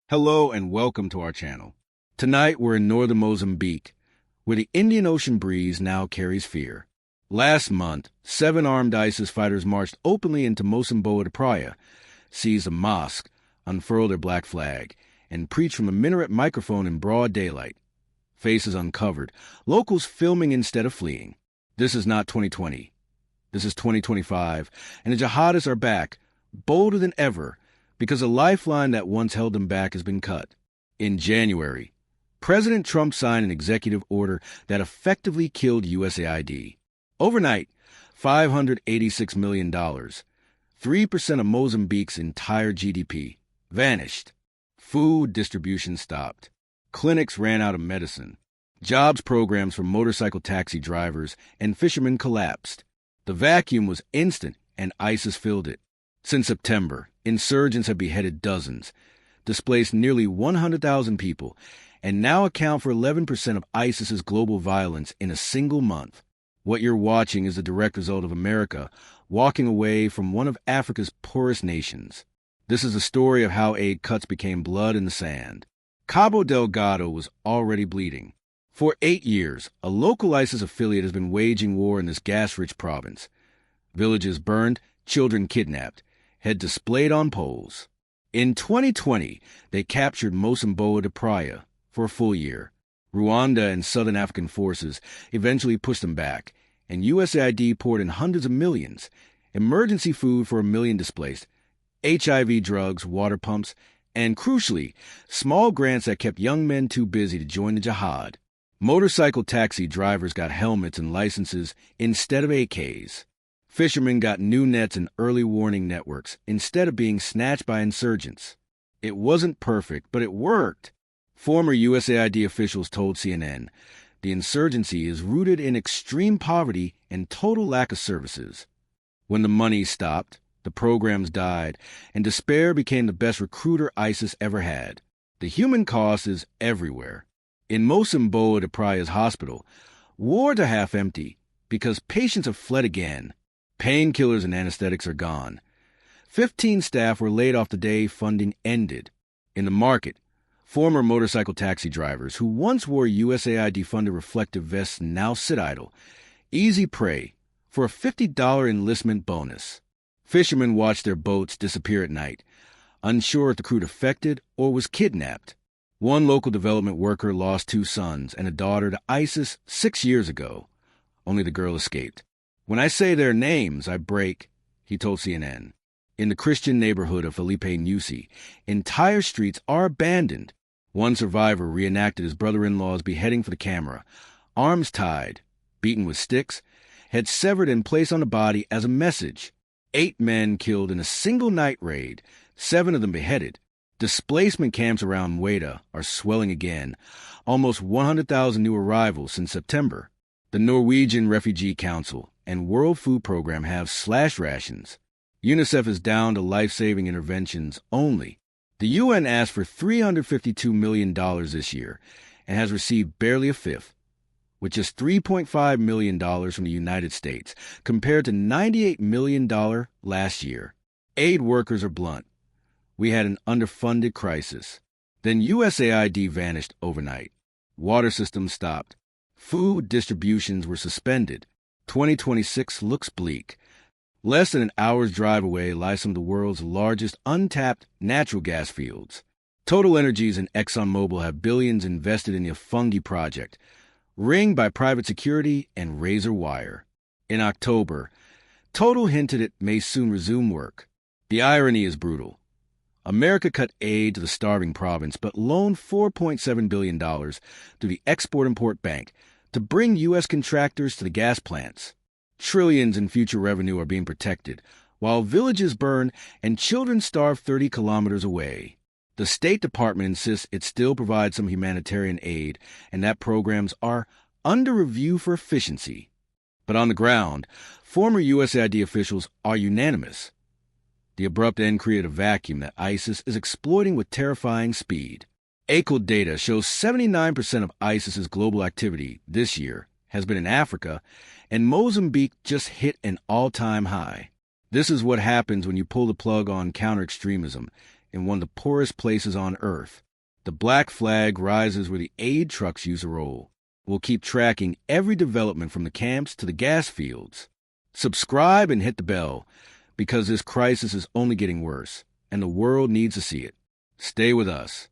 Hello and welcome to our channel. Tonight we're in northern Mozambique, where the Indian Ocean breeze now carries fear. Last month, 7 armed ISIS fighters marched openly into Mocimboa da Praia, seized a mosque, unfurled their black flag, and preached from a minaret microphone in broad daylight. Faces uncovered, locals filming instead of fleeing. This is not 2020. This is 2025, and the jihadists are back, bolder than ever, because a lifeline that once held them back has been cut. In January, President Trump signed an executive order that effectively killed USAID. Overnight, $586 million, 3% of Mozambique's entire GDP, vanished. Food distribution stopped. Clinics ran out of medicine. Jobs programs for motorcycle taxi drivers and fishermen collapsed. The vacuum was instant, and ISIS filled it. Since September, insurgents have beheaded dozens, displaced nearly 100,000 people, and now account for 11% of ISIS's global violence in a single month. What you're watching is the direct result of America walking away from one of Africa's poorest nations. This is the story of how aid cuts became blood in the sand. Cabo Delgado was already bleeding. For 8 years, a local ISIS affiliate has been waging war in this gas-rich province. Villages burned, children kidnapped, head displayed on poles. In 2020, they captured Mocimboa da Praia for a full year. Rwanda and Southern African forces eventually pushed them back, and USAID poured in hundreds of millions, emergency food for 1 million displaced, HIV drugs, water pumps, and crucially, small grants that kept young men too busy to join the jihad. Motorcycle taxi drivers got helmets and licenses instead of AKs. Fishermen got new nets and early warning networks instead of being snatched by insurgents. It wasn't perfect, but it worked. Former USAID officials told CNN, the insurgency is rooted in extreme poverty and total lack of services. When the money stopped, the programs died, and despair became the best recruiter ISIS ever had. The human cost is everywhere. In Mocimboa da Praia's hospital, wards are half empty because patients have fled again. Painkillers and anesthetics are gone. 15 staff were laid off the day funding ended. In the market, former motorcycle taxi drivers who once wore USAID-funded reflective vests now sit idle, easy prey for a $50 enlistment bonus. Fishermen watch their boats disappear at night, unsure if the crew defected or was kidnapped. One local development worker lost 2 sons and a daughter to ISIS 6 years ago. Only the girl escaped. When I say their names, I break, he told CNN. In the Christian neighborhood of Felipe Nyusi, entire streets are abandoned. One survivor reenacted his brother-in-law's beheading for the camera, arms tied, beaten with sticks, head severed and placed on the body as a message. 8 men killed in a single night raid, 7 of them beheaded. Displacement camps around Mweda are swelling again, almost 100,000 new arrivals since September. The Norwegian Refugee Council and World Food Program have slashed rations. UNICEF is down to life-saving interventions only. The UN asked for $352 million this year and has received barely a fifth, with just $3.5 million from the United States, compared to $98 million last year. Aid workers are blunt. We had an underfunded crisis. Then USAID vanished overnight. Water systems stopped. Food distributions were suspended. 2026 looks bleak. Less than an hour's drive away lies some of the world's largest untapped natural gas fields. Total Energies and ExxonMobil have billions invested in the Fungi project, ringed by private security and razor wire. In October, Total hinted it may soon resume work. The irony is brutal. America cut aid to the starving province, but loaned $4.7 billion to the Export-Import Bank to bring U.S. contractors to the gas plants. Trillions in future revenue are being protected, while villages burn and children starve 30 kilometers away. The State Department insists it still provides some humanitarian aid and that programs are under review for efficiency. But on the ground, former USAID officials are unanimous. The abrupt end created a vacuum that ISIS is exploiting with terrifying speed. ACL data shows 79% of ISIS's global activity this year has been in Africa, and Mozambique just hit an all-time high. This is what happens when you pull the plug on counter-extremism in one of the poorest places on Earth. The black flag rises where the aid trucks use a roll. We'll keep tracking every development from the camps to the gas fields. Subscribe and hit the bell, because this crisis is only getting worse, and the world needs to see it. Stay with us.